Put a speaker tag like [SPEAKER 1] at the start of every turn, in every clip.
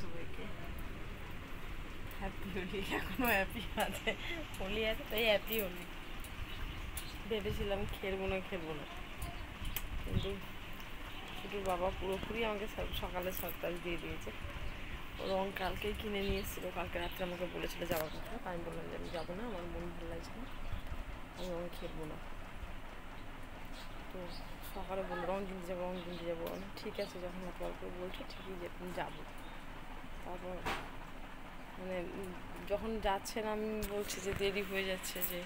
[SPEAKER 1] সবাইকে। হ্যাপি হোলি। এখনো হ্যাপি আছে, হোলি আছে তাই হ্যাপি হোলি। ভেবেছিলাম খেলবো না কিন্তু শুধু বাবা পুরোপুরি আমাকে সকালে সারপ্রাইজ দিয়ে দিয়েছে। ও রং কালকেই কিনে নিয়ে এসেছিলো, কালকে রাত্রে আমাকে বলেছিল যাওয়ার কথা। আমি বললাম যে আমি যাবো না, আমার মন ভালো লাগছে না, আমি রং খেলবো না। তো সকালে বললো রং কিনতে যাবো। আমি ঠিক আছে, যখন এত অল্প বলছো ঠিকই যাবো। তারপর মানে যখন যাচ্ছেন আমি বলছি যে দেরি হয়ে যাচ্ছে, যে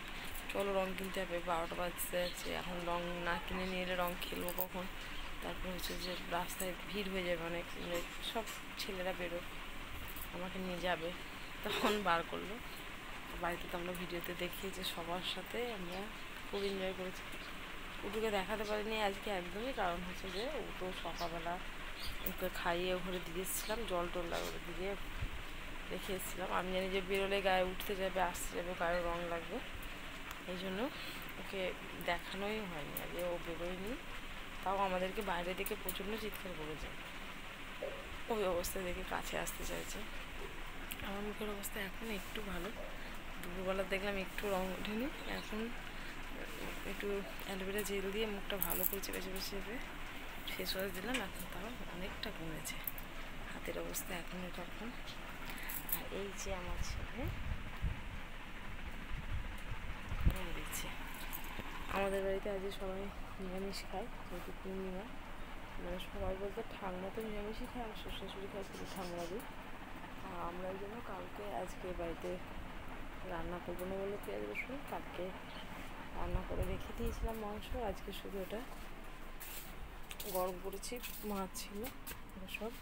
[SPEAKER 1] চলো রং কিনতে হবে, 12টা বাজতে যাচ্ছে, এখন রং না কিনে নিয়ে এলে রং খেলবো কখন। তারপর হচ্ছে যে রাস্তায় ভিড় হয়ে যাবে অনেক, সব ছেলেরা বেরো আমাকে নিয়ে যাবে, তখন বার করলো। বাড়িতে তো আমরা ভিডিওতে দেখিয়েছি সবার সাথে, আমরা খুব এনজয় করেছি। উটুকে দেখাতে পারিনি আজকে একদমই, কারণ হচ্ছে যে ও তো সকালবেলা ওকে খাইয়ে ঘরে দিয়ে এসেছিলাম, জল টল ওকে দিয়ে রেখে এসেছিলাম। আমি জানি যে বেরোলে গায়ে উঠতে যাবে, আসতে যাবে, গায়ে রং লাগবে, এই জন্য ওকে দেখানোই হয়নি আগে। ও বেরোয়নি, তাও আমাদেরকে বাইরে দেখে প্রচণ্ড চিৎকার করেছে। ওই অবস্থা দেখে কাছে আসতে চাইছে। আমার মুখের অবস্থা এখন একটু ভালো, দুপুরবেলা দেখলাম একটু রং ওঠেনি, এখন একটু অ্যালোভেরা জেল দিয়ে মুখটা ভালো করে চেপে ফেস ওয়াশ দিলাম, এখন তাও অনেকটা কমেছে। হাতের অবস্থা এখন এরকম। আর এই যে আমার ছেলে রং দিচ্ছে। আমাদের বাড়িতে আজ সবাই নিরামিষ খায়, যেহেতু পূর্ণিমা, মানে সবাই বলতে ঠান্ডা তো নিরামিষই খায়, আর শ্বশুর খায় শুধু ঠান্ডা দিই। আর আমরা এই জন্য আজকে বাড়িতে রান্না করবো না বলে পেঁয়াজ রসুন কালকে রান্না করে রেখে দিয়েছিলাম মাংস, আজকে শুধু ওটা গরম করেছি, মাছ ছিল, সব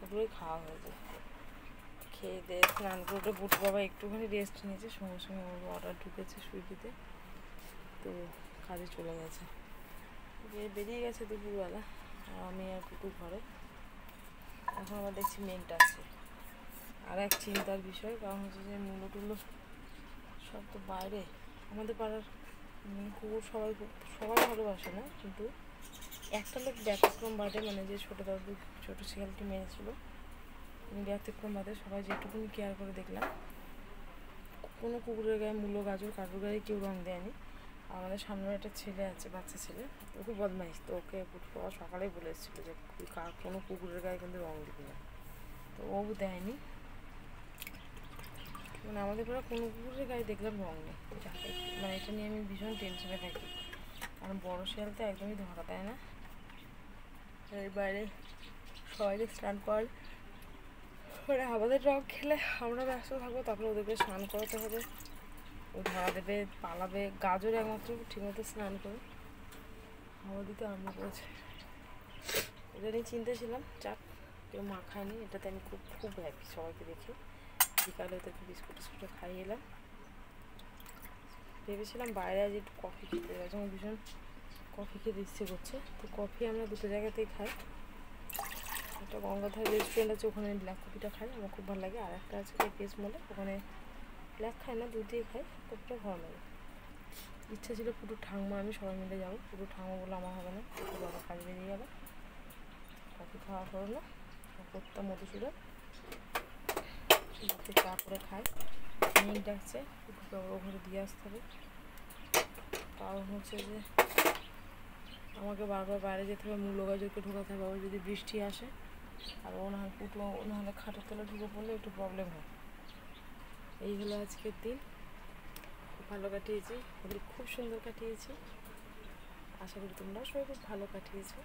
[SPEAKER 1] ওগুলোই খাওয়া হয়েছে। খেয়ে দিয়ে স্নান করে বুট বাবা একটুখানি রেস্ট নিয়েছে, সঙ্গে সঙ্গে ওর অর্ডার ঢুকেছে সুইগিতে, তো কাজে চলে গেছে, বেরিয়ে গেছে দুপুরবেলা। আর আমি আর কুকু ঘরে। এখন আবার দেখছি মেঘটা আছে। আর এক চিন্তার বিষয়, কারণ হচ্ছে যে মূলো টুলো সব তো বাইরে, আমাদের পাড়ার কুকুর সবাই ভালোবাসে না, কিন্তু একটা লোক ব্যতিক্রম বাদে, মানে যে ছোটো দাদু ছোটো শিয়ালটি মেরেছিল, ব্যতিক্রম বাদে সবাই যেটুকুনি কেয়ার করে দেখলাম, কোনো কুকুরের গায়ে মূলো গাজর কারোর গায়ে কেউ রং দেয়নি। আমাদের সামনের একটা ছেলে আছে, বাচ্চা ছেলে, ও খুব বদমাইশ, তো ওকে সকালেই বলে এসেছিলো যে কোনো কুকুরের গায়ে কিন্তু রং দিবি না, তো ও দেয়নি। মানে আমাদের পরে কোনো কুকুরের গায়ে দেখলাম রং নেই, মানে এটা নিয়ে আমি ভীষণ টেনশনে থাকি, কারণ বড়ো শিয়াল তো একদমই ধরা দেয় না। এর বাইরে সবাইকে স্নান কর, ওরা আমাদের রং খেলে আমরা ব্যস্ত থাকবো, তারপরে ওদেরকে স্নান করাতে হবে, ও ধরা দেবে, পালাবে। গাজর একমাত্র ঠিকমতো স্নান করে হাওয়া দিতে আরম্ভ করেছে। এটা নিয়ে চিন্তা ছিলাম, চাপ কেউ মা খায়নি, এটাতে আমি খুব খুব হ্যাপি সবাইকে দেখে। বিকালে ওদেরকে বিস্কুট খাইয়ে এলাম। ভেবেছিলাম বাইরে আজ একটু কফি খেতে যাচ্ছে, আমার ভীষণ কফি খেতে ইচ্ছে করছে, তো কফি আমরা দুটো জায়গাতেই খাই। একটা গঙ্গাধার রেস্টুরেন্ট আছে, ওখানে ব্ল্যাক কফিটা খাই, আমার খুব ভালো লাগে। আর একটা আছে কেস মলে, ওখানে ব্ল্যাক খাই না, দুধ দিয়ে খাই, কফিটা ভালো লাগে। ইচ্ছা ছিল পুরো ঠাংমা আমি সবাই মিলে যাবো, পুরো ঠাংমা বলে আমার হবে না, একটু বড় কাজ বেরিয়ে গেল, কফি খাওয়া করলো করতাম মধুসূদন, দুধে চা করে খাই। মেঘ ডাকছে, কুকুরকে আবার ওখানে দিয়ে আসতে হবে, কারণ হচ্ছে যে আমাকে বারবার বাইরে যেতে হবে, মূল্য গাজরকে ঢোকাতে হবে, আবার যদি বৃষ্টি আসে আর ও নাহলে খাটের তলে ঢুকে পড়লে একটু প্রবলেম হয়। এই হলো আজকের দিন, খুব ভালো কাটিয়েছি, ওদের খুব সুন্দর কাটিয়েছি, আশা করি তোমরাও সবাই খুব ভালো কাটিয়েছো।